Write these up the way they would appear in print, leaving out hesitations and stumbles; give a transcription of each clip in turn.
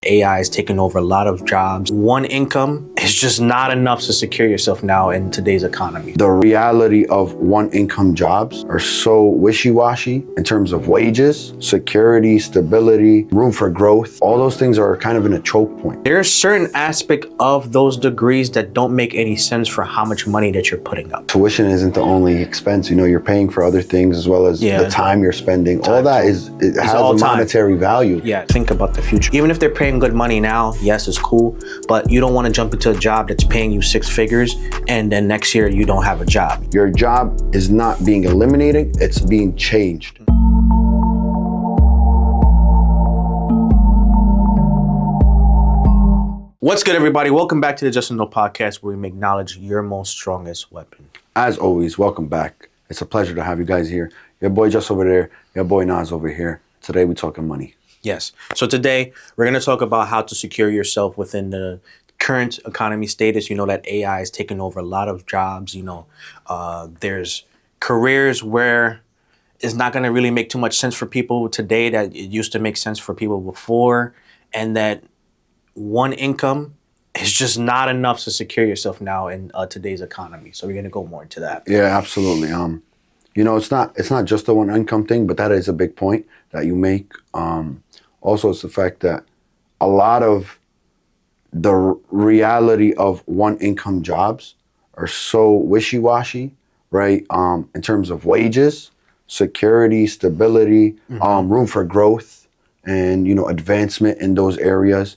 AI is taking over a lot of jobs. One income is just not enough to secure yourself now in today's economy. The reality of one income jobs are so wishy-washy in terms of wages, security, stability, room for growth. All those things are kind of in a choke point. There's certain aspect of those degrees that don't make any sense for how much money that you're putting up. Tuition isn't the only expense. You know, you're paying for other things as well as the time you're spending. All that has a monetary value. Yeah, think about the future. Even if they're paying good money now, yes, it's cool, but you don't want to jump into a job that's paying you 6 figures and then next year you don't have a job. Your job is not being eliminated, it's being changed. What's good, everybody? Welcome back to the Just Know podcast, where we acknowledge your most strongest weapon. As always, welcome back. It's a pleasure to have you guys here. Your boy Just over there, your boy Nas over here. Today we're talking money. Yes. So today we're going to talk about how to secure yourself within the current economy status. You know that AI is taking over a lot of jobs. You know, there's careers where it's not going to really make too much sense for people today that it used to make sense for people before, and that one income is just not enough to secure yourself now in today's economy. So we're going to go more into that. Yeah, absolutely. You know, it's not just the one income thing, but that is a big point that you make. Also, it's the fact that a lot of the reality of one income jobs are so wishy-washy, right? In terms of wages, security, stability, room for growth, and, you know, advancement in those areas.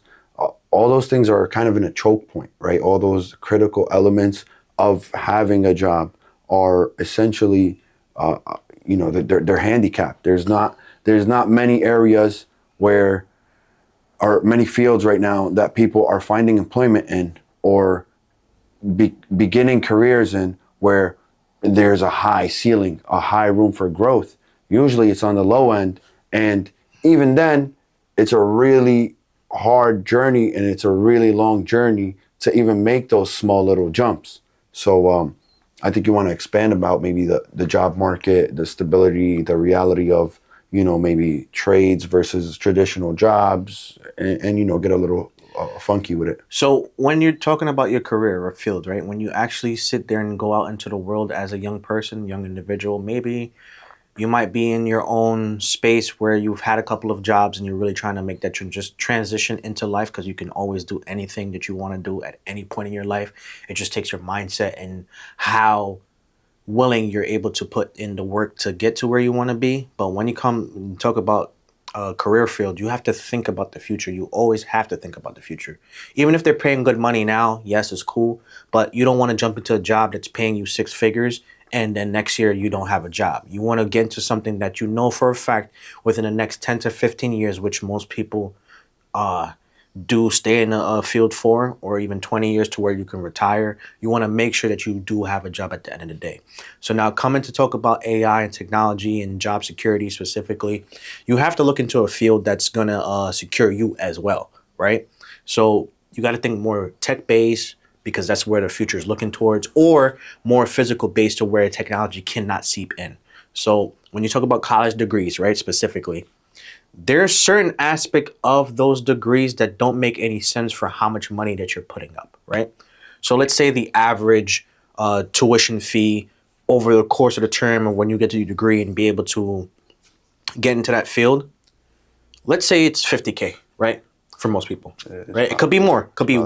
All those things are kind of in a choke point, right? All those critical elements of having a job are essentially, you know, they're handicapped. There's not many areas where, or many fields right now that people are finding employment in or beginning careers in where there's a high ceiling, a high room for growth. Usually it's on the low end, and even then, it's a really hard journey and it's a really long journey to even make those small little jumps. So I think you want to expand about maybe the job market, the stability, the reality of, you know, maybe trades versus traditional jobs, and you know, get a little funky with it. So when you're talking about your career or field, right, when you actually sit there and go out into the world as a young person, young individual, maybe you might be in your own space where you've had a couple of jobs and you're really trying to make that just transition into life, because you can always do anything that you want to do at any point in your life. It just takes your mindset and how willing you're able to put in the work to get to where you want to be. But when you come and talk about a career field, you have to think about the future. You always have to think about the future. Even if they're paying good money now, yes, it's cool, but you don't want to jump into a job that's paying you 6 figures and then next year you don't have a job. You want to get into something that you know for a fact within the next 10 to 15 years, which most people do stay in a field for, or even 20 years to where you can retire. You want to make sure that you do have a job at the end of the day. So now, coming to talk about AI and technology and job security specifically, you have to look into a field that's going to secure you as well, right? So you got to think more tech-based, because that's where the future is looking towards, or more physical-based to where technology cannot seep in. So when you talk about college degrees, right, specifically, there's certain aspect of those degrees that don't make any sense for how much money that you're putting up, right? So let's say the average tuition fee over the course of the term, or when you get to your degree and be able to get into that field, let's say it's $50K, right? For most people, right? It could be more, could be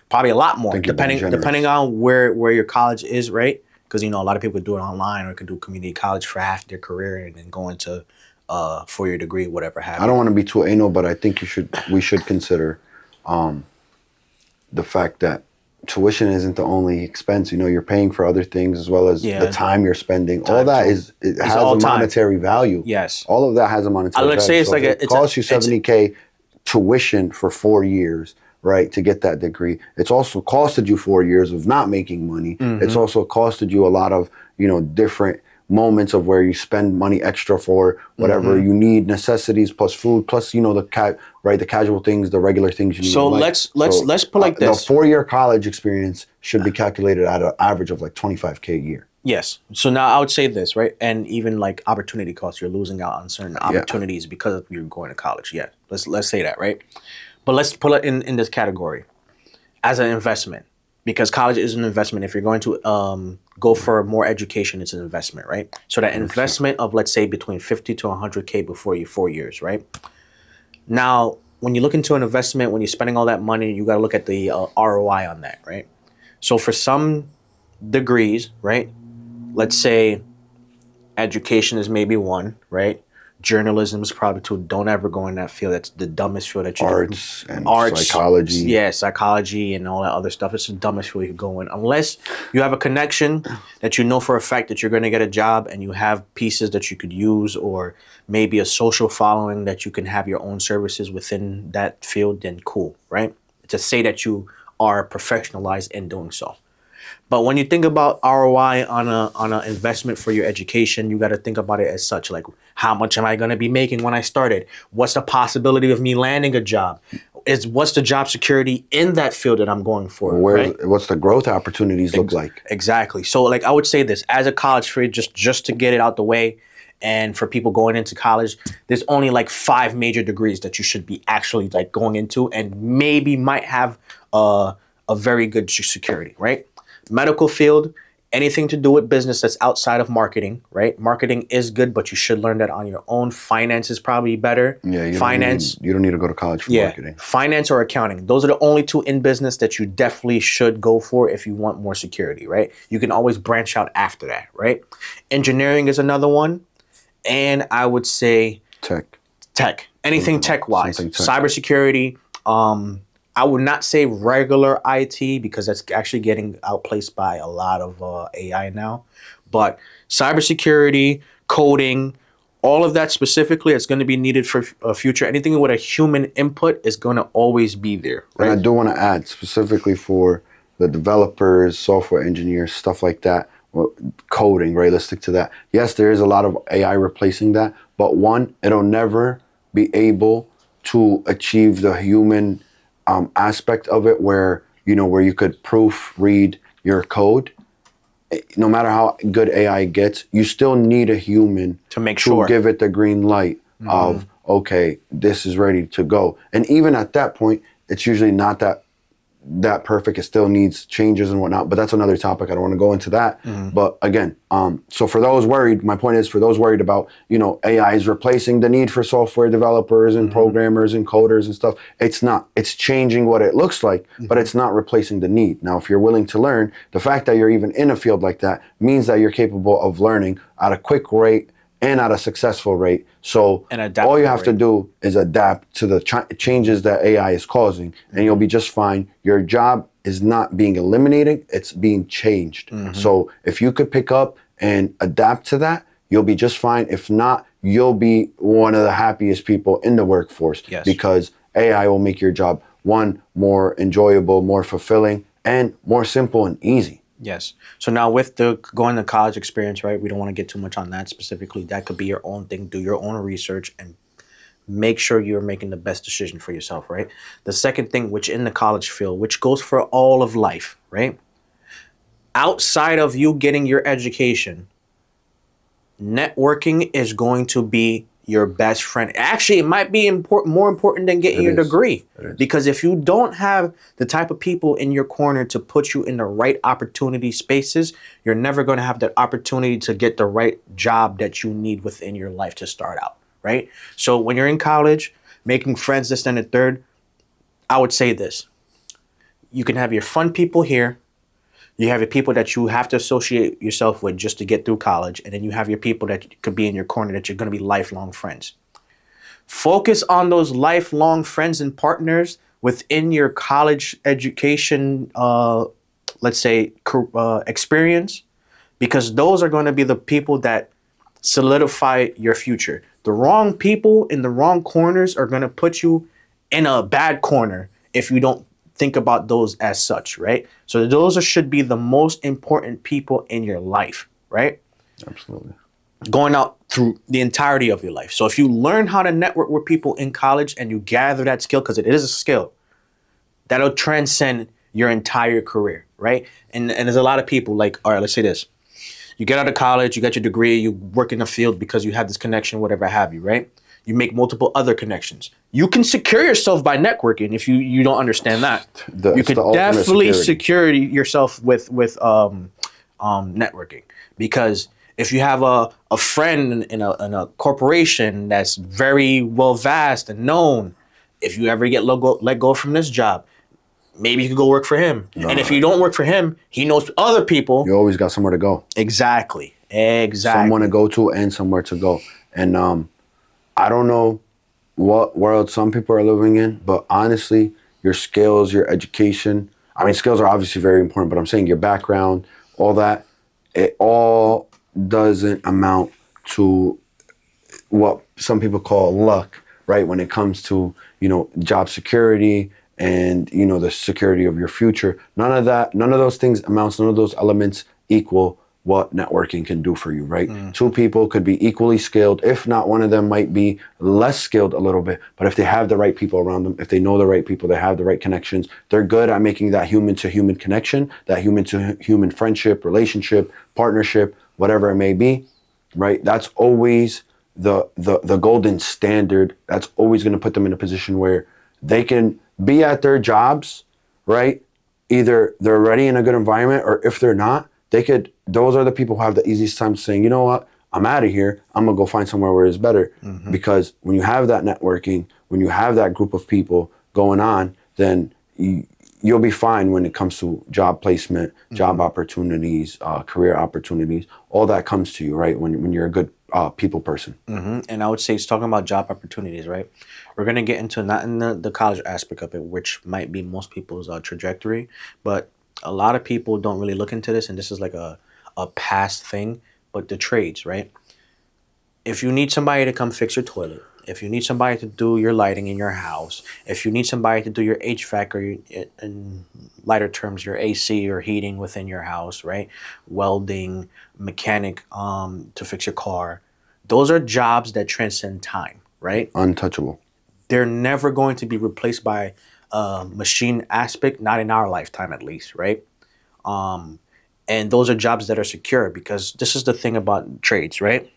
probably a lot more, depending on where your college is, right? Because, you know, a lot of people do it online or could do community college for half their career and then go into 4-year degree, whatever have you. I don't want to be too anal, but I think we should consider the fact that tuition isn't the only expense. You know, you're paying for other things as well as the time you're spending. All that has a monetary value. Yes. All of that has a monetary value. Let's say it's so like it costs you $70K tuition for 4 years, right, to get that degree. It's also costed you 4 years of not making money. It's also costed you a lot of, you know, different moments of where you spend money extra for whatever you need, necessities plus food, plus, you know, the casual things, the regular things you need. So let's put like this. The 4-year college experience should be calculated at an average of like $25K a year. Yes. So now I would say this, right? And even like opportunity costs, you're losing out on certain opportunities because you're going to college. Yeah. Let's say that, right? But let's pull it in this category as an investment, because college is an investment. If you're going to go for more education, it's an investment, right? So that investment of, let's say, between 50 to 100K before you 4 years, right? Now, when you look into an investment, when you're spending all that money, you got to look at the ROI on that, right? So for some degrees, right? Let's say education is maybe one, right? Journalism is probably two. Don't ever go in that field. That's the dumbest field that you Arts and arts, psychology. yeah, psychology and all that other stuff. It's the dumbest field you could go in, unless you have a connection that you know for a fact that you're going to get a job, and you have pieces that you could use, or maybe a social following that you can have your own services within that field. Then cool, right? To say that you are professionalized in doing so. But when you think about ROI on a investment for your education, you got to think about it as such. Like, how much am I going to be making when I started? What's the possibility of me landing a job? What's the job security in that field that I'm going for? Right? What's the growth opportunities look like? Exactly. So, like, I would say this as a college free, just to get it out the way, and for people going into college, there's only like 5 major degrees that you should be actually like going into, and maybe might have a very good security, right? Medical field, anything to do with business that's outside of marketing, right? Marketing is good, but you should learn that on your own. Finance is probably better. Yeah, Finance. You don't need to go to college for marketing. Finance or accounting. Those are the only 2 in business that you definitely should go for if you want more security, right? You can always branch out after that, right? Engineering is another one. And I would say tech. Anything tech-wise. Cybersecurity. I would not say regular IT, because that's actually getting outplaced by a lot of AI now. But cybersecurity, coding, all of that specifically, it's going to be needed for future. Anything with a human input is going to always be there. Right? And I do want to add, specifically for the developers, software engineers, stuff like that, coding, right? Let's stick to that. Yes, there is a lot of AI replacing that, but one, it'll never be able to achieve the human aspect of it, where you could proofread your code. No matter how good AI gets, you still need a human to make sure, give it the green light of, okay, this is ready to go. And even at that point, it's usually not that perfect. It still needs changes and whatnot, but that's another topic. I don't want to go into that. But again, so for those worried, my point is, for those worried about, AI is replacing the need for software developers and programmers and coders and stuff. It's not. It's changing what it looks like, but it's not replacing the need. Now, if you're willing to learn, the fact that you're even in a field like that means that you're capable of learning at a quick rate and at a successful rate. So all you have to do is adapt to the changes that AI is causing, and you'll be just fine. Your job is not being eliminated, it's being changed. So if you could pick up and adapt to that, you'll be just fine. If not, you'll be one of the happiest people in the workforce. Yes. Because AI will make your job, one, more enjoyable, more fulfilling, and more simple and easy. Yes. So now with the going to college experience, right, we don't want to get too much on that specifically. That could be your own thing. Do your own research and make sure you're making the best decision for yourself, right? The second thing, which in the college field, which goes for all of life, right? Outside of you getting your education, networking is going to be your best friend. Actually, it might be more important than getting your degree. Because if you don't have the type of people in your corner to put you in the right opportunity spaces, you're never going to have that opportunity to get the right job that you need within your life to start out, right? So when you're in college, making friends, this, and the third, I would say this. You can have your fun people here. You have your people that you have to associate yourself with just to get through college. And then you have your people that could be in your corner that you're going to be lifelong friends. Focus on those lifelong friends and partners within your college education, let's say, experience, because those are going to be the people that solidify your future. The wrong people in the wrong corners are going to put you in a bad corner if you don't think about those as such, right? So those should be the most important people in your life, right? Absolutely. Going out through the entirety of your life. So if you learn how to network with people in college and you gather that skill, because it is a skill, that'll transcend your entire career, right? And there's a lot of people like, all right, let's say this. You get out of college, you got your degree, you work in the field because you have this connection, whatever have you, right? You make multiple other connections. You can secure yourself by networking if you don't understand that. You It's could the ultimate definitely security. secure yourself with networking, because if you have a friend in a corporation that's very well vast and known, if you ever get let go from this job, maybe you could go work for him. And if you don't work for him, he knows other people. You always got somewhere to go. Exactly. Someone to go to and somewhere to go. And I don't know what world some people are living in, but honestly, your skills, your education, I mean, skills are obviously very important, but I'm saying your background, all that, it all doesn't amount to what some people call luck, right? When it comes to, job security and, the security of your future. None of that, none of those things amounts, none of those elements equal what networking can do for you, right? Two people could be equally skilled. If not, one of them might be less skilled a little bit, but if they have the right people around them, if they know the right people, they have the right connections, they're good at making that human to human connection, that human to human friendship, relationship, partnership, whatever it may be, right? That's always the golden standard. That's always going to put them in a position where they can be at their jobs, right? Either they're already in a good environment, or if they're not, those are the people who have the easiest time saying, you know what, I'm out of here. I'm going to go find somewhere where it's better. Because when you have that networking, when you have that group of people going on, then you'll be fine when it comes to job placement, job opportunities, career opportunities. All that comes to you, right? When you're a good people person. And I would say it's talking about job opportunities, right? We're going to get into not in the college aspect of it, which might be most people's trajectory, but a lot of people don't really look into this, and this is like a past thing, but the trades, right? If you need somebody to come fix your toilet, if you need somebody to do your lighting in your house, if you need somebody to do your HVAC, or in lighter terms, your AC or heating within your house, right? Welding, mechanic, to fix your car. Those are jobs that transcend time, right? Untouchable. They're never going to be replaced by machine aspect, not in our lifetime at least, right? And those are jobs that are secure, because this is the thing about trades, right?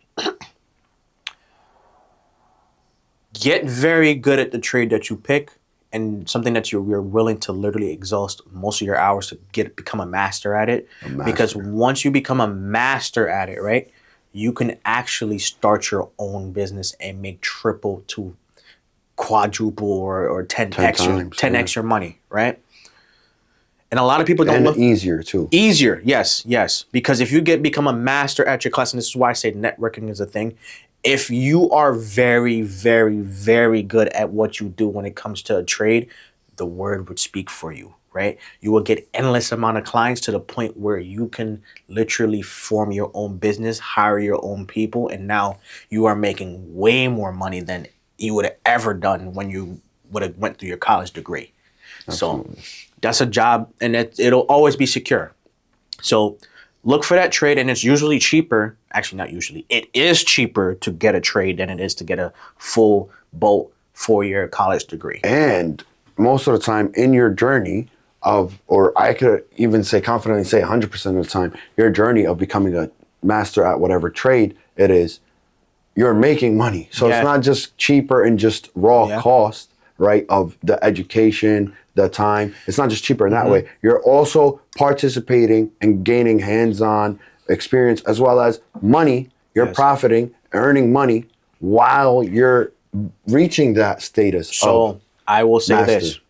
Get very good at the trade that you pick, and something that you're willing to literally exhaust most of your hours to become a master at it. Because once you become a master at it, right, you can actually start your own business and make triple to quadruple or 10x your money, right? And a lot of people don't look easier too. Easier, yes. Because if you become a master at your class, and this is why I say networking is a thing. If you are very, very, very good at what you do when it comes to a trade, the word would speak for you, right? You will get endless amount of clients to the point where you can literally form your own business, hire your own people, and now you are making way more money than you would have ever done when you would have went through your college degree. Absolutely. So that's a job, and it'll always be secure. So look for that trade, and it's usually cheaper. Actually, not usually. It is cheaper to get a trade than it is to get a full boat 4-year college degree. And most of the time in your journey or I could even say confidently say 100% of the time, your journey of becoming a master at whatever trade it is, you're making money. So It's not just cheaper and just raw cost, right, of the education, the time. It's not just cheaper in that way. You're also participating and gaining hands-on experience, as well as money. You're profiting, earning money while you're reaching that status. So I will say master. this.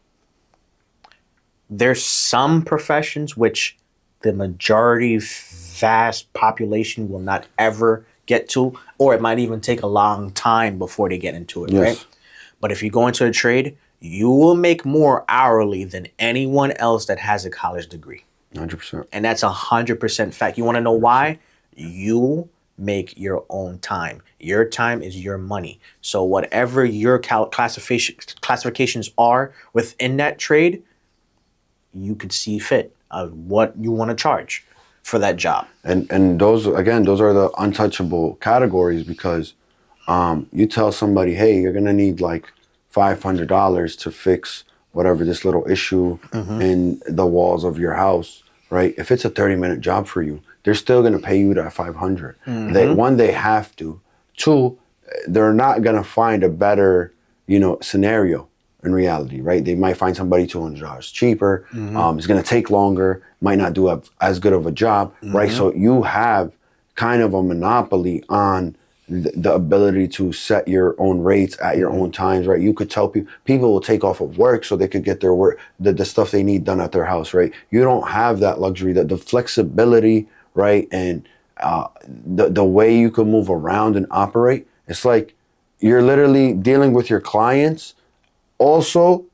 There's some professions which the majority vast population will not ever get to, or it might even take a long time before they get into it, right? But if you go into a trade, you will make more hourly than anyone else that has a college degree. 100%. And that's 100% fact. You want to know why? You make your own time. Your time is your money. So whatever your classifications are within that trade, you could see fit of what you want to charge for that job. And those are the untouchable categories, because you tell somebody, hey, you're gonna need like $500 to fix whatever this little issue in the walls of your house, right? If it's a 30-minute job for you, they're still gonna pay you that $500. They have to. Two, they're not gonna find a better, scenario in reality, right? They might find somebody $200 cheaper. It's gonna take longer. Might not do as good of a job, right? So you have kind of a monopoly on the ability to set your own rates at your own times, right? You could tell people will take off of work so they could get their work, the stuff they need done at their house, right? You don't have that luxury, that the flexibility, right? And the way you can move around and operate. It's like you're literally dealing with your clients also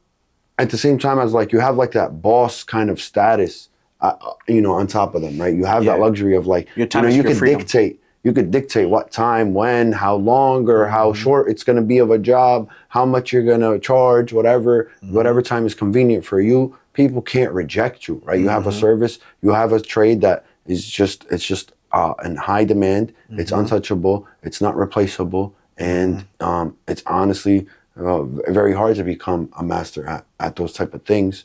at the same time as like you have like that boss kind of status, on top of them, right? You have that luxury of like, Your time is you your could freedom. dictate what time, when, how long, or how short it's going to be of a job, how much you're going to charge, whatever time is convenient for you. People can't reject you, right? You have a service, you have a trade that is just, in high demand. It's untouchable. It's not replaceable. And it's honestly very hard to become a master at those type of things.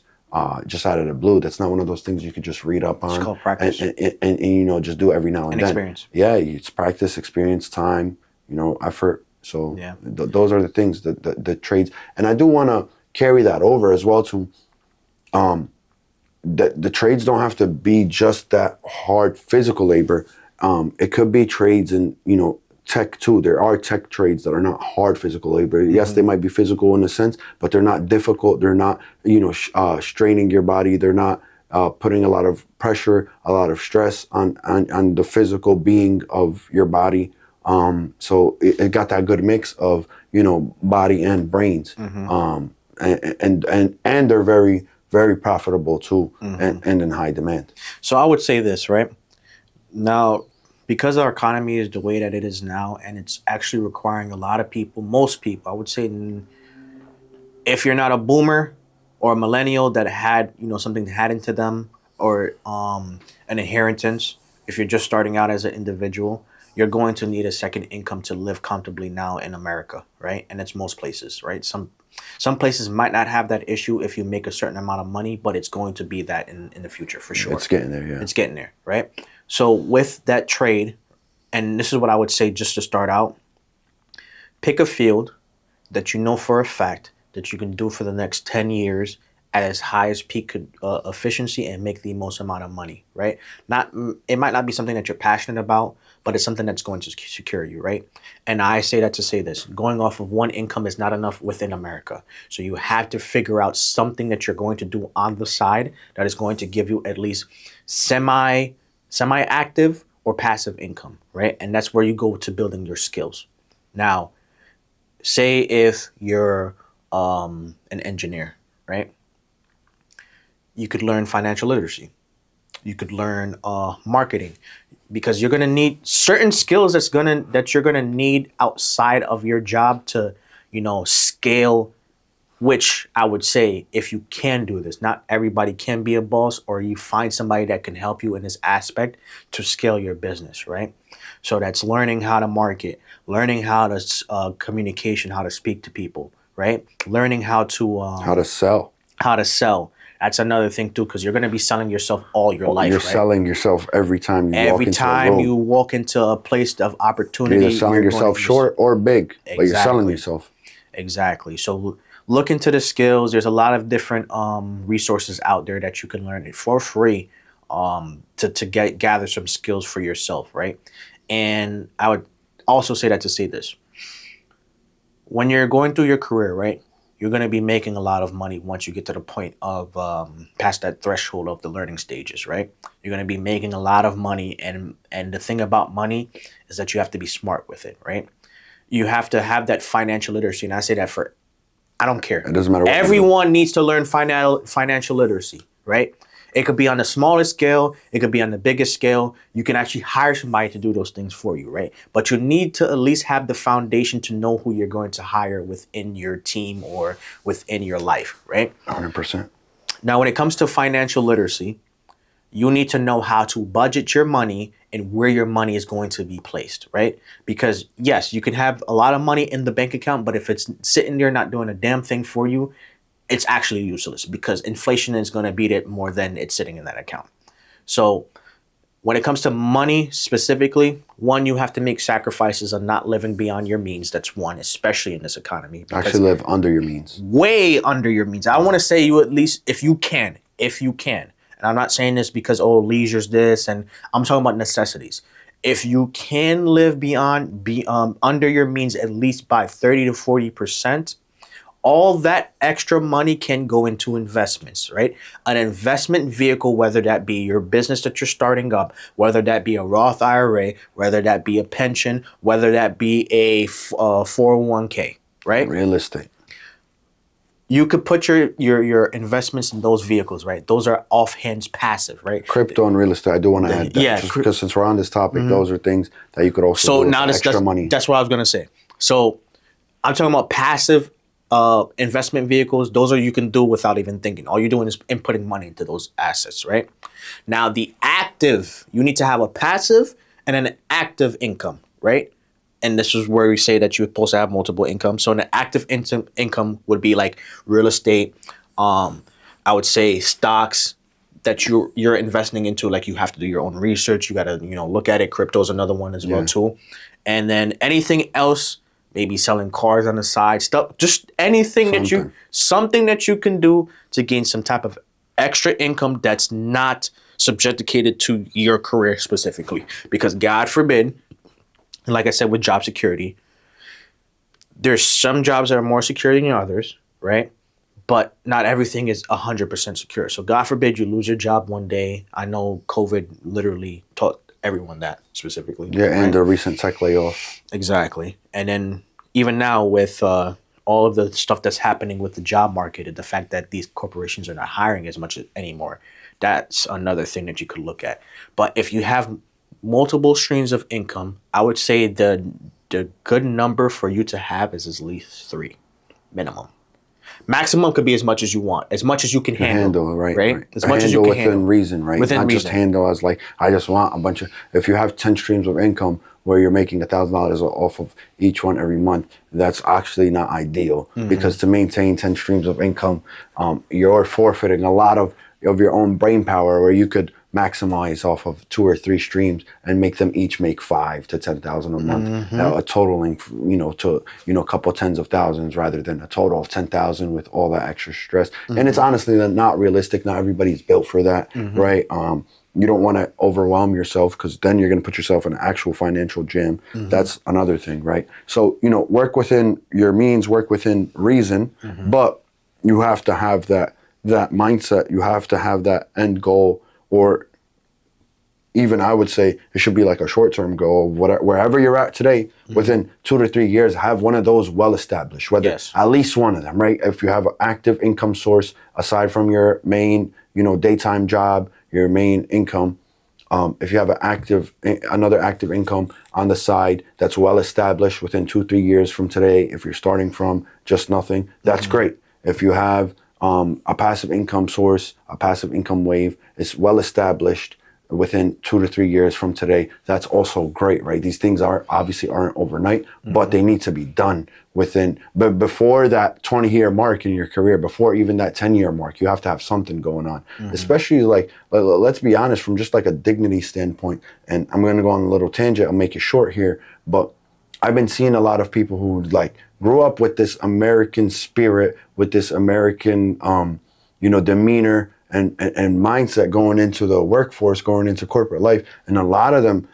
Just out of the blue. That's not one of those things you could just read up on. It's called practice. And just do every now and then. Experience. Yeah, it's practice, experience, time, effort. So those are the things, the trades. And I do want to carry that over as well to the trades don't have to be just that hard physical labor. It could be trades in, tech too. There are tech trades that are not hard physical labor. Yes, they might be physical in a sense, but they're not difficult. They're not, straining your body. They're not putting a lot of pressure, a lot of stress on the physical being of your body. So it got that good mix of, body and brains. And they're very, very profitable too, and in high demand. So I would say this, right? Now, because our economy is the way that it is now, and it's actually requiring a lot of people, most people, I would say, if you're not a boomer or a millennial that had, something had into them, or an inheritance, if you're just starting out as an individual, you're going to need a second income to live comfortably now in America, right? And it's most places, right? Some places might not have that issue if you make a certain amount of money, but it's going to be that in the future for sure. It's getting there, yeah. It's getting there, right? So with that trade, and this is what I would say just to start out, pick a field that you know for a fact that you can do for the next 10 years at as high as peak efficiency and make the most amount of money, right? It might not be something that you're passionate about, but it's something that's going to secure you, right? And I say that to say this, going off of one income is not enough within America. So you have to figure out something that you're going to do on the side that is going to give you at least semi-active or passive income, right? And that's where you go to building your skills. Now, say if you're an engineer, right? You could learn financial literacy. You could learn marketing, because you're gonna need certain skills that you're gonna need outside of your job to, scale. Which I would say, if you can do this, not everybody can be a boss, or you find somebody that can help you in this aspect to scale your business, right? So that's learning how to market, learning how to communication, how to speak to people, right? Learning how to sell. That's another thing too, because you're going to be selling yourself all your life. You're right? selling yourself every time you walk into a room. You walk into a place of opportunity. You're either selling yourself short or big, but you're selling yourself. Exactly. So look into the skills. There's a lot of different resources out there that you can learn it for free to gather some skills for yourself, right? And I would also say that to say this. When you're going through your career, right, you're going to be making a lot of money once you get to the point of past that threshold of the learning stages, right? You're going to be making a lot of money. And the thing about money is that you have to be smart with it, right? You have to have that financial literacy. And I say that I don't care. It doesn't matter what everyone needs to learn financial literacy, right? It could be on the smallest scale. It could be on the biggest scale. You can actually hire somebody to do those things for you, right? But you need to at least have the foundation to know who you're going to hire within your team or within your life, right? 100%. Now, when it comes to financial literacy, you need to know how to budget your money and where your money is going to be placed, right? Because yes, you can have a lot of money in the bank account, but if it's sitting there not doing a damn thing for you, it's actually useless, because inflation is going to beat it more than it's sitting in that account. So When it comes to money specifically, one, you have to make sacrifices on not living beyond your means. That's one, especially in this economy. Actually live under your means. Way under your means. I want to say you at least, if you can. And I'm not saying this because, oh, leisure's this, and I'm talking about necessities. If you can live under your means at least by 30 to 40%, all that extra money can go into investments, right? An investment vehicle, whether that be your business that you're starting up, whether that be a Roth IRA, whether that be a pension, whether that be a 401k, right? Real estate. You could put your investments in those vehicles, right? Those are offhand passive, right? Crypto and real estate. I do want to add that. Yeah, just because since we're on this topic, those are things that you could also do with extra money. That's what I was going to say. So I'm talking about passive investment vehicles. Those are you can do without even thinking. All you're doing is inputting money into those assets, right? Now the active, you need to have a passive and an active income, right? And this is where we say that you're supposed to have multiple income. So an active income would be like real estate. I would say stocks that you're investing into. Like you have to do your own research. You got to look at it. Crypto is another one as well too. And then anything else. Maybe selling cars on the side, stuff, just anything something that you can do to gain some type of extra income that's not subjected to your career specifically. Because God forbid, and like I said with job security, there's some jobs that are more secure than others, right? But not everything is 100% secure. So God forbid you lose your job one day. I know COVID literally taught everyone that specifically. Yeah, and the recent tech layoff. Exactly. And then even now with all of the stuff that's happening with the job market and the fact that these corporations are not hiring as much anymore, that's another thing that you could look at. But if you have multiple streams of income, I would say the good number for you to have is at least 3 minimum. Maximum could be as much as you want, as much as you can handle, right? As much as you can handle within reason, right? Within Not reason. just handle as like I just want a bunch of. If you have 10 streams of income where you're making $1,000 off of each one every month, that's actually not ideal because to maintain 10 streams of income, you're forfeiting a lot of your own brain power where you could maximize off of 2 or 3 streams and make them each make $5,000 to $10,000 a month, a totaling to a couple tens of thousands rather than a total of 10,000 with all that extra stress. And it's honestly not realistic. Not everybody's built for that, right? You don't want to overwhelm yourself because then you're going to put yourself in an actual financial jam. That's another thing, right? So work within your means, work within reason, but you have to have that mindset. You have to have that end goal. Or even I would say it should be like a short-term goal. Wherever you're at today, within 2 to 3 years, have one of those well-established. Whether at least one of them, right? If you have an active income source aside from your main, daytime job, your main income. If you have another active income on the side that's well-established within 2-3 years from today, if you're starting from just nothing, that's great. If you have a passive income source, a passive income wave, is well established within 2 to 3 years from today, that's also great, right? These things aren't overnight, but they need to be done but before that 20-year mark in your career, before even that 10-year mark, you have to have something going on. Especially like, let's be honest, from just like a dignity standpoint, and I'm going to go on a little tangent, I'll make it short here, but I've been seeing a lot of people who like grew up with this American spirit, with this American, demeanor and mindset going into the workforce, going into corporate life. And a lot of them,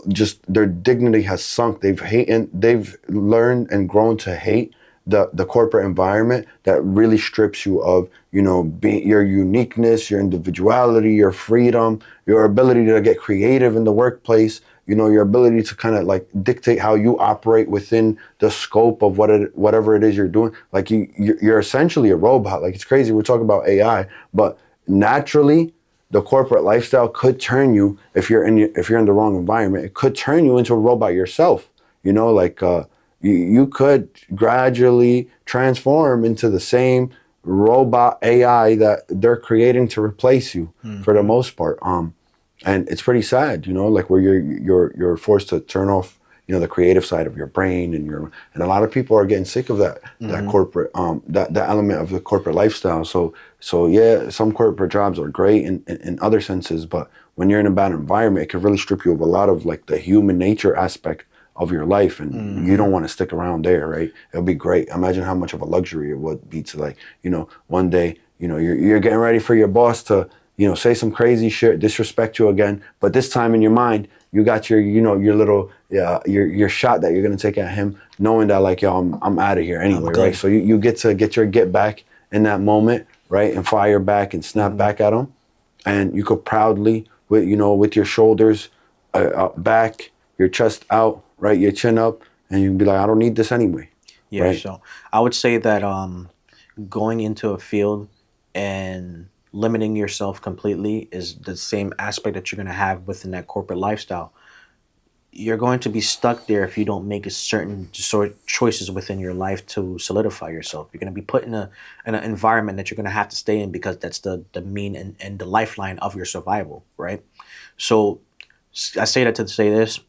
just their dignity has sunk. They've learned and grown to hate the corporate environment that really strips you of, your uniqueness, your individuality, your freedom, your ability to get creative in the workplace, your ability to kind of like dictate how you operate within the scope of whatever it is you're doing. Like you're essentially a robot. Like it's crazy. We're talking about AI, but naturally the corporate lifestyle could turn you, if you're in the wrong environment, it could turn you into a robot yourself. You could gradually transform into the same robot AI that they're creating to replace you for the most part. And it's pretty sad, like where you're forced to turn off the creative side of your brain and a lot of people are getting sick of that corporate that element of the corporate lifestyle. So yeah, some corporate jobs are great in other senses, but when you're in a bad environment, it can really strip you of a lot of like the human nature aspect of your life, and you don't want to stick around there, right? It'll be great. Imagine how much of a luxury it would be to, like, one day, you're getting ready for your boss to, say some crazy shit, disrespect you again, but this time in your mind, you got your little, your shot that you're gonna take at him, knowing that, like, yo, I'm out of here anyway, right? So you get to get your get back in that moment, right, and fire back and snap back at him, and you could proudly, with your shoulders back, your chest out, right, your chin up, and you can be like, I don't need this anyway. Yeah, right? so I would say that going into a field and limiting yourself completely is the same aspect that you're going to have within that corporate lifestyle. You're going to be stuck there if you don't make a certain sort of choices within your life to solidify yourself. You're going to be put in an environment that you're going to have to stay in because that's the mean and the lifeline of your survival, right? So I say that to say this.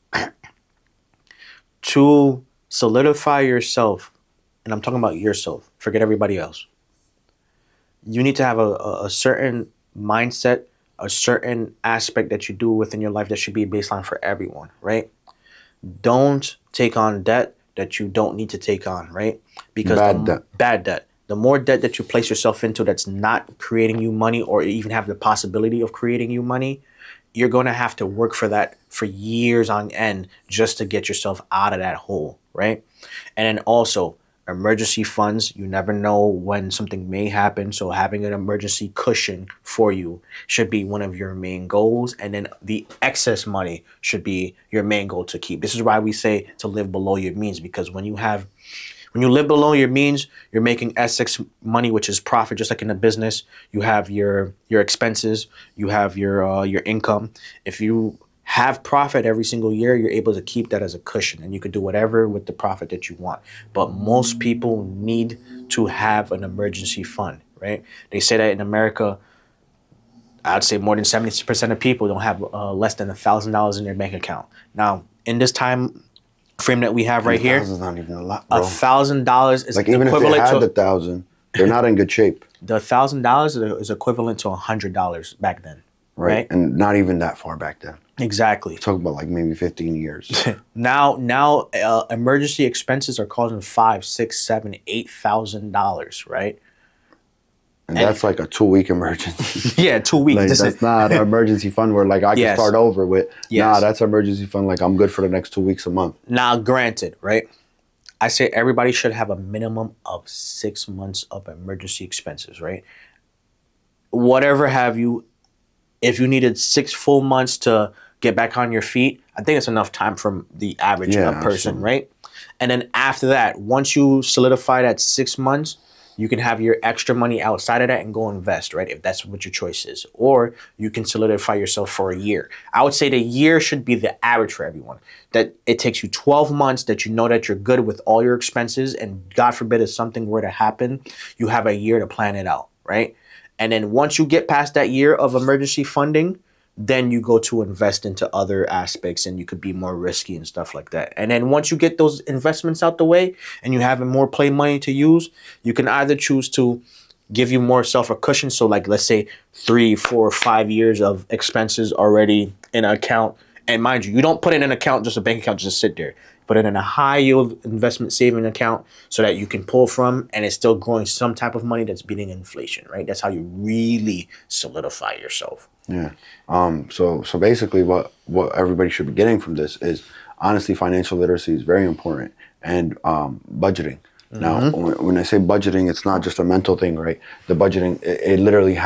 To solidify yourself, and I'm talking about yourself, forget everybody else. You need to have a certain mindset, a certain aspect that you do within your life that should be a baseline for everyone, right? Don't take on debt that you don't need to take on, right? Because bad debt. The more debt that you place yourself into that's not creating you money or even have the possibility of creating you money, you're going to have to work for that for years on end just to get yourself out of that hole, right? And then also, emergency funds, you never know when something may happen. So having an emergency cushion for you should be one of your main goals. And then the excess money should be your main goal to keep. This is why we say to live below your means, because when you live below your means, you're making excess money, which is profit, just like in a business. You have your expenses, you have your income. If you have profit every single year, you're able to keep that as a cushion, and you can do whatever with the profit that you want. But most people need to have an emergency fund, right? They say that in America, I'd say more than 70% of people don't have less than $1,000 in their bank account. Now, in this time frame that we have right here, $1,000 is not even a lot, bro. $1,000 is like, even if they had the 1,000, they're not in good shape. The $1,000 is equivalent to $100 back then, right? And not even that far back then. Exactly. Talk about like maybe 15 years. Now, emergency expenses are causing $5,000, $6,000, $7,000, $8,000, right? And that's like a 2-week emergency. Yeah, 2 weeks. Like, that's not an emergency fund where, like, I can start over with. Yes. Nah, that's an emergency fund. Like, I'm good for the next 2 weeks, a month. Now, granted, right? I say everybody should have a minimum of 6 months of emergency expenses, right? Whatever have you, if you needed 6 full months to get back on your feet, I think it's enough time from the average person, absolutely. Right? And then after that, once you solidify that 6 months, you can have your extra money outside of that and go invest, right? If that's what your choice is. Or you can solidify yourself for a year. I would say the year should be the average for everyone. That it takes you 12 months that you know that you're good with all your expenses, and God forbid if something were to happen, you have a year to plan it out, right? And then once you get past that year of emergency funding, then you go to invest into other aspects, and you could be more risky and stuff like that. And then once you get those investments out the way and you have more play money to use, you can either choose to give you more self a cushion. So like, let's say 3, 4, 5 years of expenses already in an account. And mind you, you don't put it in an account, just a bank account, just sit there. Put it in a high yield investment saving account so that you can pull from, and it's still growing some type of money that's beating inflation, right? That's how you really solidify yourself. Yeah. So basically what everybody should be getting from this is, honestly, financial literacy is very important, and budgeting. Now, when I say budgeting, it's not just a mental thing, right? The budgeting, it literally you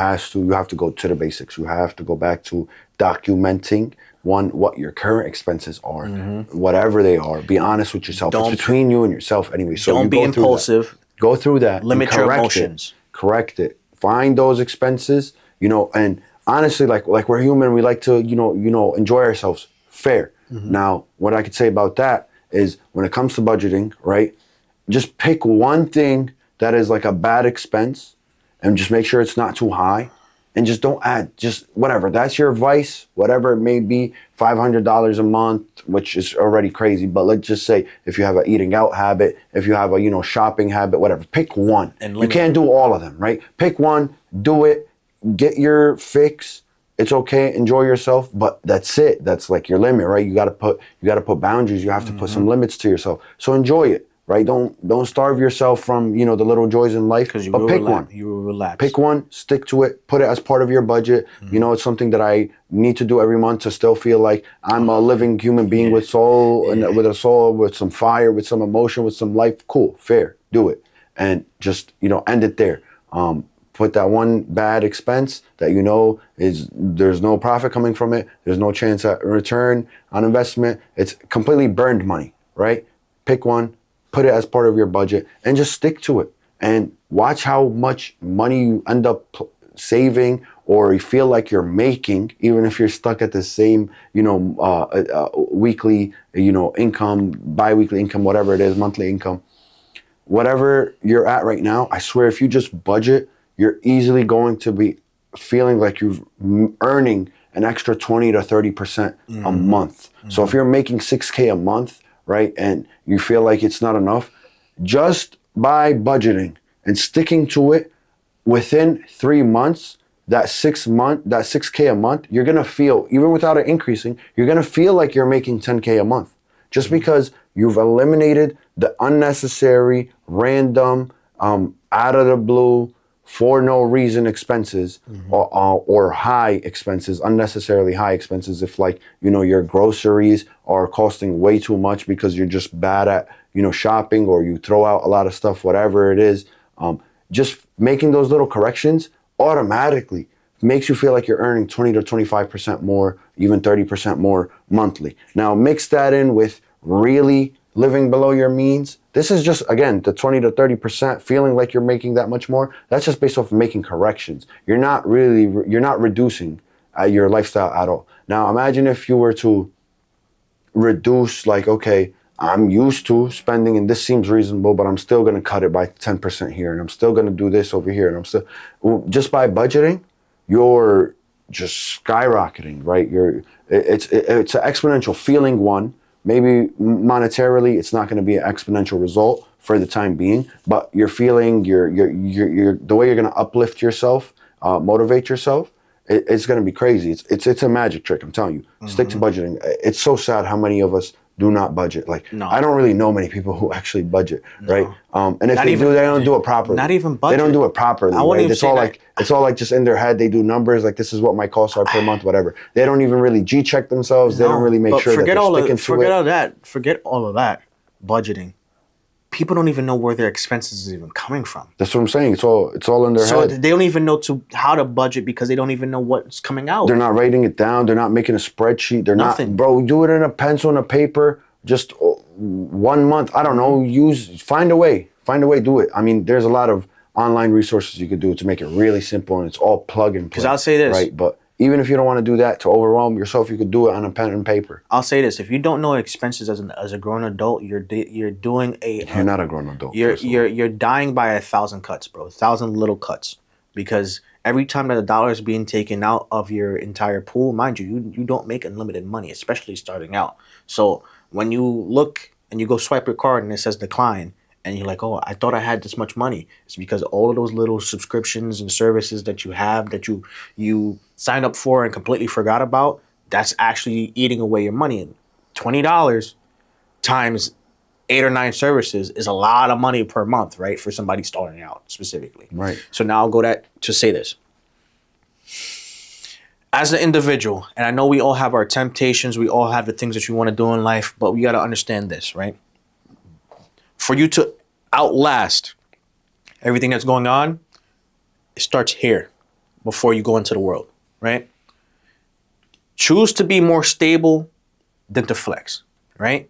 have to go to the basics. You have to go back to documenting, what your current expenses are, whatever they are. Be honest with yourself. It's between you and yourself anyway. So don't be impulsive. Go through that. Limit your emotions. Correct it. Find those expenses, and honestly, like we're human, we like to, enjoy ourselves. Fair. Now, what I could say about that is, when it comes to budgeting, right, just pick one thing that is like a bad expense and just make sure it's not too high. and just don't add, just whatever. That's your advice, whatever it may be, $500 a month, which is already crazy. But let's just say if you have an eating out habit, if you have a, shopping habit, whatever, pick one. And you can't do all of them, right? Pick one, do it, get your fix. It's okay, enjoy yourself, but that's it. That's like your limit, right? You gotta put boundaries. You have to put some limits to yourself. So enjoy it. Right? Don't starve yourself from, the little joys in life. But pick one. You will relapse. Pick one, stick to it, put it as part of your budget. It's something that I need to do every month to still feel like I'm a living human being with soul, and with a soul, with some fire, with some emotion, with some life. Cool, fair, do it. And just, end it there. Put that one bad expense that there's no profit coming from it. There's no chance at return on investment. It's completely burned money, right? Pick one, put it as part of your budget, and just stick to it. And watch how much money you end up saving, or you feel like you're making, even if you're stuck at the same, weekly, income, bi-weekly income, whatever it is, monthly income. Whatever you're at right now, I swear if you just budget, you're easily going to be feeling like you're earning an extra 20 to 30% a month. So if you're making $6K a month, right, and you feel like it's not enough, just by budgeting and sticking to it, within 3 months, that 6K a month, you're gonna feel, even without it increasing, you're gonna feel like you're making 10K a month, just because you've eliminated the unnecessary, random, out of the blue, for no reason expenses, or high expenses, unnecessarily high expenses. If your groceries are costing way too much because you're just bad at, shopping, or you throw out a lot of stuff, whatever it is, just making those little corrections automatically makes you feel like you're earning 20 to 25% more, even 30% more monthly. Now mix that in with really living below your means. This is just, again, the 20 to 30% feeling like you're making that much more. That's just based off of making corrections. You're not reducing your lifestyle at all. Now imagine if you were to reduce, okay, I'm used to spending, and this seems reasonable, but I'm still going to cut it by 10% here, and I'm still going to do this over here, and I'm still, just by budgeting, you're just skyrocketing, right? It's an exponential feeling, one. Maybe monetarily, it's not going to be an exponential result for the time being, but you're feeling, you're the way you're going to uplift yourself, motivate yourself, it's going to be crazy. It's a magic trick. I'm telling you. Stick to budgeting. It's so sad how many of us do not budget. No. I don't really know many people who actually budget, right? And if they don't do it properly. Not even budget. They don't do it properly. Right? It's all like just in their head. They do numbers like, this is what my costs are per month, whatever. They don't even really G-check themselves. They don't really make sure that they're sticking to it. Forget all of that. Budgeting. People don't even know where their expenses is even coming from. That's what I'm saying. It's all in their head. So they don't even know how to budget, because they don't even know what's coming out. They're not writing it down. They're not making a spreadsheet. They're Nothing. not, bro, do it in a pencil and a paper. Just 1 month. I don't know. Find a way, do it. I mean, there's a lot of online resources you could do to make it really simple, and it's all plug and play. Because I'll say this. Right, but even if you don't want to do that to overwhelm yourself, you could do it on a pen and paper. I'll say this: if you don't know expenses as a grown adult, you're doing a. You're not a grown adult. You're dying by 1,000 cuts, bro. 1,000 little cuts, because every time that a dollar is being taken out of your entire pool, mind you, you don't make unlimited money, especially starting out. So when you look and you go swipe your card and it says decline, and you're like, oh, I thought I had this much money. It's because all of those little subscriptions and services that you have, that you signed up for and completely forgot about, that's actually eating away your money. And $20 times 8 or 9 services is a lot of money per month, right? For somebody starting out specifically. Right. So now I'll go to say this. As an individual, and I know we all have our temptations, we all have the things that we want to do in life, but we got to understand this, right? For you to outlast everything that's going on, it starts here before you go into the world, right? Choose to be more stable than to flex, right?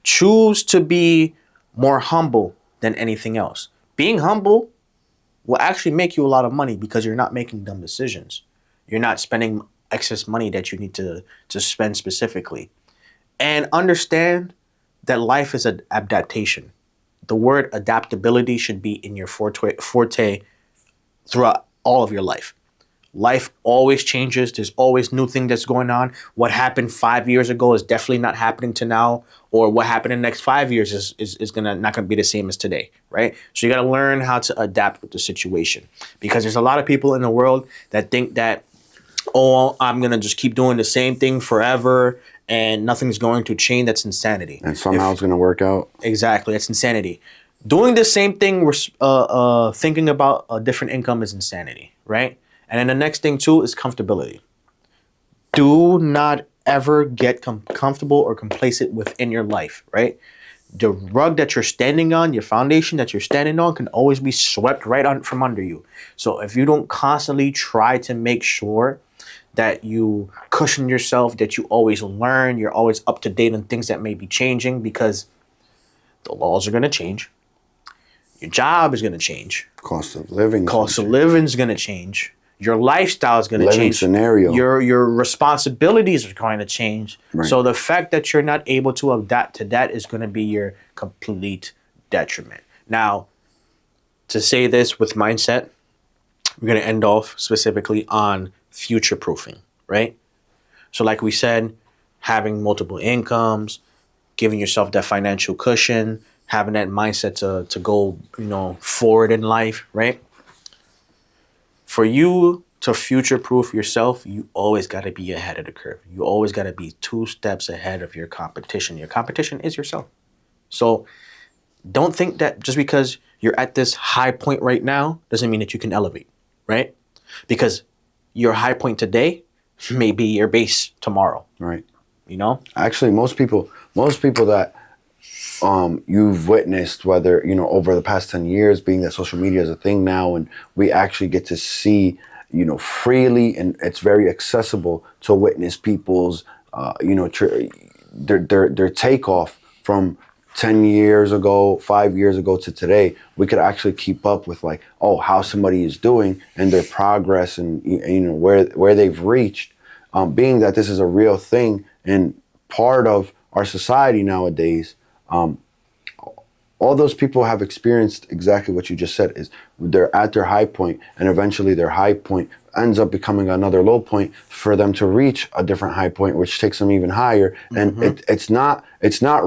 Choose to be more humble than anything else. Being humble will actually make you a lot of money, because you're not making dumb decisions. You're not spending excess money that you need to spend specifically. And understand that life is an adaptation. The word adaptability should be in your forte throughout all of your life. Life always changes. There's always new thing that's going on. What happened 5 years ago is definitely not happening to now, or what happened in the next 5 years is gonna not gonna be the same as today, right? So you gotta learn how to adapt with the situation, because there's a lot of people in the world that think that, oh, I'm gonna just keep doing the same thing forever and nothing's going to change. That's insanity. And somehow it's going to work out. Exactly, that's insanity. Doing the same thing, thinking about a different income is insanity, right? And then the next thing too is comfortability. Do not ever get comfortable or complacent within your life, right? The rug that you're standing on, your foundation that you're standing on, can always be swept right on from under you. So if you don't constantly try to make sure that you cushion yourself, that you always learn, you're always up to date on things that may be changing, because the laws are going to change. Your job is going to change. Cost of living. Cost of living is going to change. Your lifestyle is going to change. Living scenario. Your responsibilities are going to change. Right. So the fact that you're not able to adapt to that is going to be your complete detriment. Now, to say this with mindset, we're going to end off specifically on future proofing, right? So like we said, having multiple incomes, giving yourself that financial cushion, having that mindset to go, forward in life, right? For you to future-proof yourself, you always got to be ahead of the curve. You always got to be 2 steps ahead of your competition. Your competition is yourself. So don't think that just because you're at this high point right now doesn't mean that you can elevate, right? Because your high point today may be your base tomorrow. Right. Actually, most people that you've witnessed, whether, over the past 10 years, being that social media is a thing now, and we actually get to see, freely, and it's very accessible to witness people's, their takeoff from 10 years ago, 5 years ago to today. We could actually keep up with how somebody is doing and their progress, and where they've reached, being that this is a real thing and part of our society nowadays. All those people have experienced exactly what you just said, is they're at their high point, and eventually their high point ends up becoming another low point for them to reach a different high point, which takes them even higher. Mm-hmm. And it's not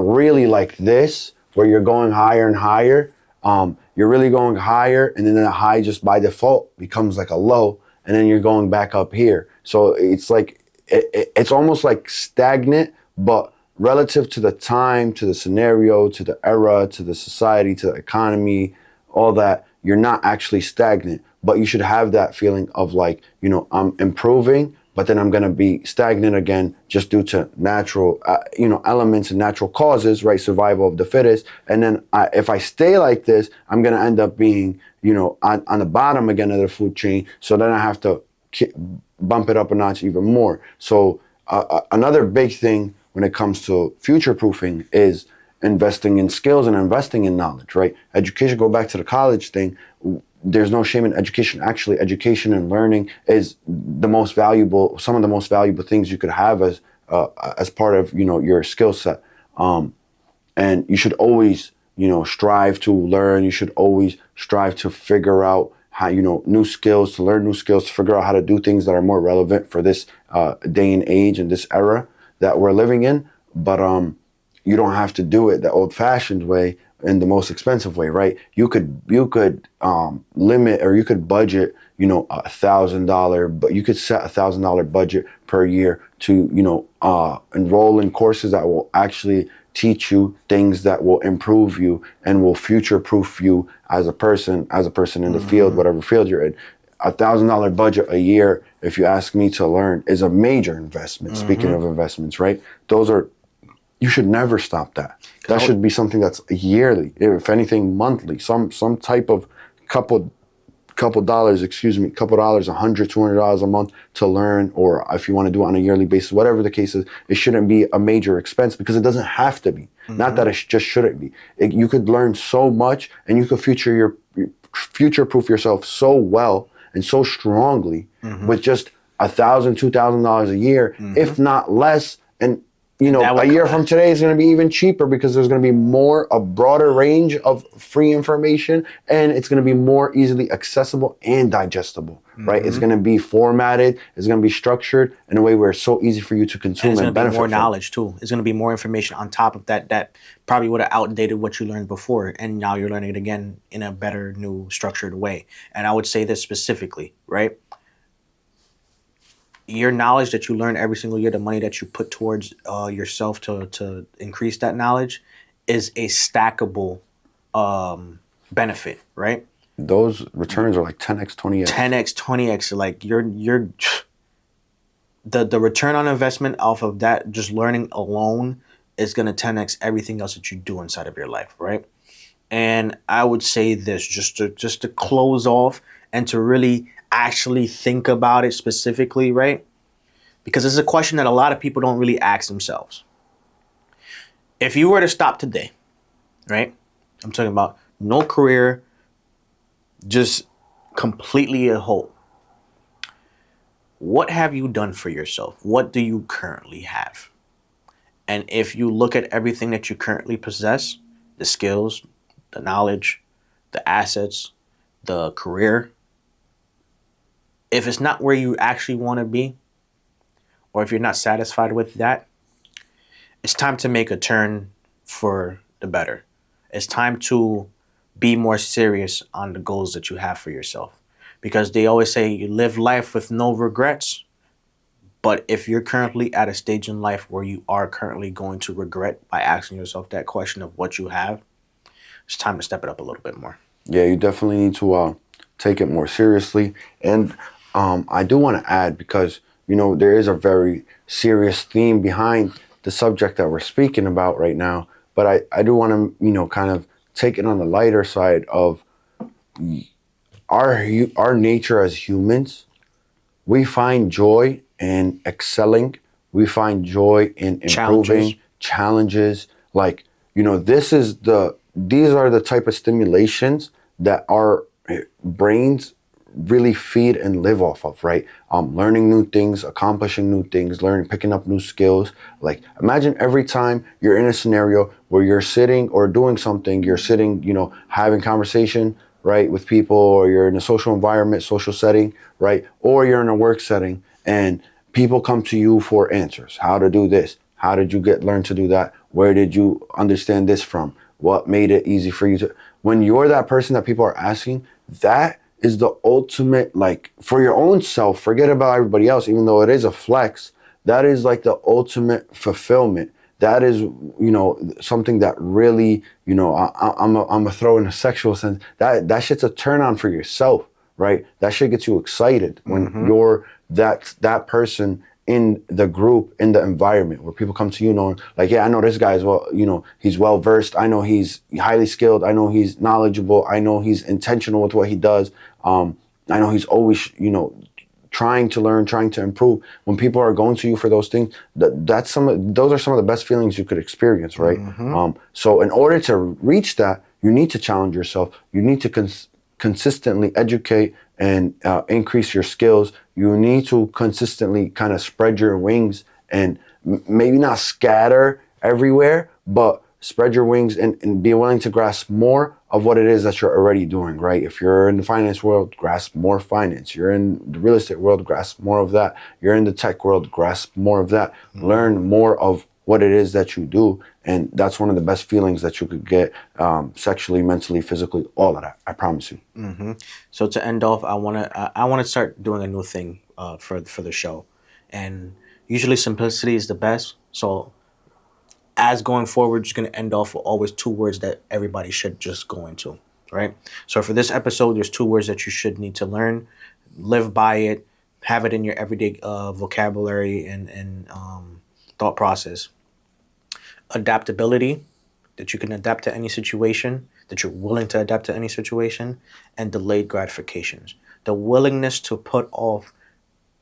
really like this, where you're going higher and higher. You're really going higher, and then that high just by default becomes like a low, and then you're going back up here. So it's like, it's almost like stagnant, but relative to the time, to the scenario, to the era, to the society, to the economy, all that, you're not actually stagnant. But you should have that feeling of I'm improving, but then I'm going to be stagnant again, just due to natural, elements and natural causes, right? Survival of the fittest. And then if I stay like this, I'm going to end up being, on the bottom again of the food chain. So then I have to bump it up a notch even more. So another big thing when it comes to future proofing is investing in skills and investing in knowledge, right? Education, go back to the college thing. There's no shame in education. Actually, education and learning is some of the most valuable things you could have as part of, your skill set. And you should always, strive to learn. You should always strive to figure out how, new skills, to learn new skills, to figure out how to do things that are more relevant for this day and age and this era that we're living in. But you don't have to do it the old-fashioned way and the most expensive way, right? You could limit, or you could budget, $1,000, but you could set $1,000 budget per year to enroll in courses that will actually teach you things that will improve you and will future-proof you as a person in the field, whatever field you're in. $1,000 budget a year, if you ask me, to learn is a major investment. Speaking of investments, right? You should never stop that. That should be something that's yearly, if anything, monthly. Some type of couple dollars, $100, $200 a month to learn, or if you want to do it on a yearly basis, whatever the case is, it shouldn't be a major expense, because it doesn't have to be. Not that it just shouldn't be. You could learn so much, and you could future-proof yourself so well and so strongly with just $1,000, $2,000 a year, if not less. And you And know, that a will year from today is going to be even cheaper because there's going to be a broader range of free information, and it's going to be more easily accessible and digestible, right? It's going to be formatted, it's going to be structured in a way where it's so easy for you to and consume it's and going to be more benefit from. knowledge too. It's going to be more information on top of that probably would have outdated what you learned before, and now you're learning it again in a better, new, structured way. And I would say this specifically, right? Your knowledge that you learn every single year, the money that you put towards yourself to increase that knowledge, is a stackable benefit, right? Those returns are like 10x, 20x. 10x, 20x, like you're the return on investment off of that just learning alone is going to 10x everything else that you do inside of your life, right? And I would say this just to close off and to really actually think about it specifically, right? Because it's a question that a lot of people don't really ask themselves. If you were to stop today, right? I'm talking about no career, just completely a whole. What have you done for yourself? What do you currently have? And if you look at everything that you currently possess, the skills, the knowledge, the assets, the career, if it's not where you actually want to be, or if you're not satisfied with that, it's time to make a turn for the better. It's time to be more serious on the goals that you have for yourself. Because they always say you live life with no regrets. But if you're currently at a stage in life where you are currently going to regret by asking yourself that question of what you have, it's time to step it up a little bit more. Yeah, you definitely need to take it more seriously. And I do want to add, because, you know, there is a very serious theme behind the subject that we're speaking about right now. But I do want to, you know, kind of take it on the lighter side of our nature as humans. We find joy in excelling. We find joy in Challenges. improving challenges. Like, you know, these are the type of stimulations that our brains really feed and live off of, right? Learning new things, accomplishing new things, picking up new skills. Like, imagine every time you're in a scenario where you're sitting or doing something, you're sitting, you know, having conversation, right, with people, or you're in a social environment, social setting, right? Or you're in a work setting and people come to you for answers. How to do this? How did you learn to do that? Where did you understand this from? What made it easy for you to, when you're that person that people are asking, that is the ultimate, like, for your own self, forget about everybody else, even though it is a flex, that is like the ultimate fulfillment. That is, you know, something that really, you know, I'm a throw in a sexual sense. That shit's a turn on for yourself, right? That shit gets you excited when you're that person in the group, in the environment where people come to you knowing, like, yeah, I know this guy is well, you know, he's well versed. I know he's highly skilled. I know he's knowledgeable. I know he's intentional with what he does. I know he's always, you know, trying to learn, trying to improve. When people are going to you for those things, those are some of the best feelings you could experience, right? So in order to reach that, you need to challenge yourself. You need to consistently educate and increase your skills. You need to consistently kind of spread your wings and maybe not scatter everywhere, but spread your wings and be willing to grasp more of what it is that you're already doing, right? If you're in the finance world, grasp more finance. You're in the real estate world, grasp more of that. You're in the tech world, grasp more of that. Learn more of what it is that you do. And that's one of the best feelings that you could get, sexually, mentally, physically, all of that. I promise you. So to end off, I wanna start doing a new thing for the show, and usually simplicity is the best. So as going forward, just gonna end off with always two words that everybody should just go into, right? So for this episode, there's two words that you should need to learn, live by it, have it in your everyday vocabulary and thought process. Adaptability, that you can adapt to any situation, that you're willing to adapt to any situation, and delayed gratifications. The willingness to put off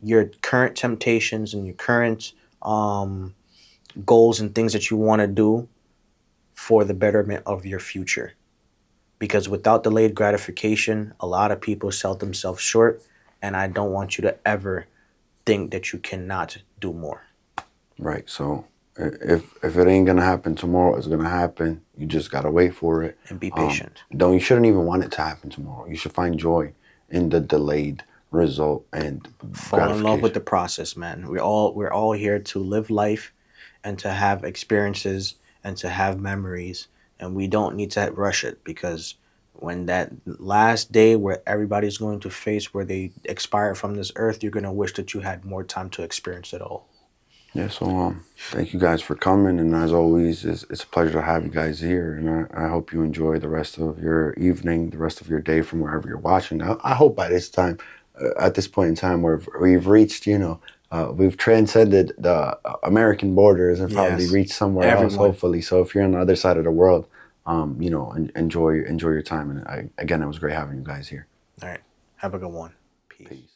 your current temptations and your current goals and things that you want to do for the betterment of your future. Because without delayed gratification, a lot of people sell themselves short, and I don't want you to ever think that you cannot do more. Right. So if it ain't gonna happen tomorrow, it's gonna happen. You just gotta wait for it. And be patient. Don't You shouldn't even want it to happen tomorrow. You should find joy in the delayed result and Fall in love with the gratification. process, man. We're all here to live life and to have experiences and to have memories, and we don't need to rush it, because when that last day where everybody's going to face where they expire from this earth, you're going to wish that you had more time to experience it all. Yeah, so thank you guys for coming, and as always, it's a pleasure to have you guys here, and I hope you enjoy the rest of your evening, the rest of your day from wherever you're watching. I hope by this time, at this point in time, where we've reached, we've transcended the American borders and probably Yes. reached somewhere else, Everyone. hopefully. So if you're on the other side of the world, enjoy your time, and again, it was great having you guys here. All right. Have a good one. Peace. Peace.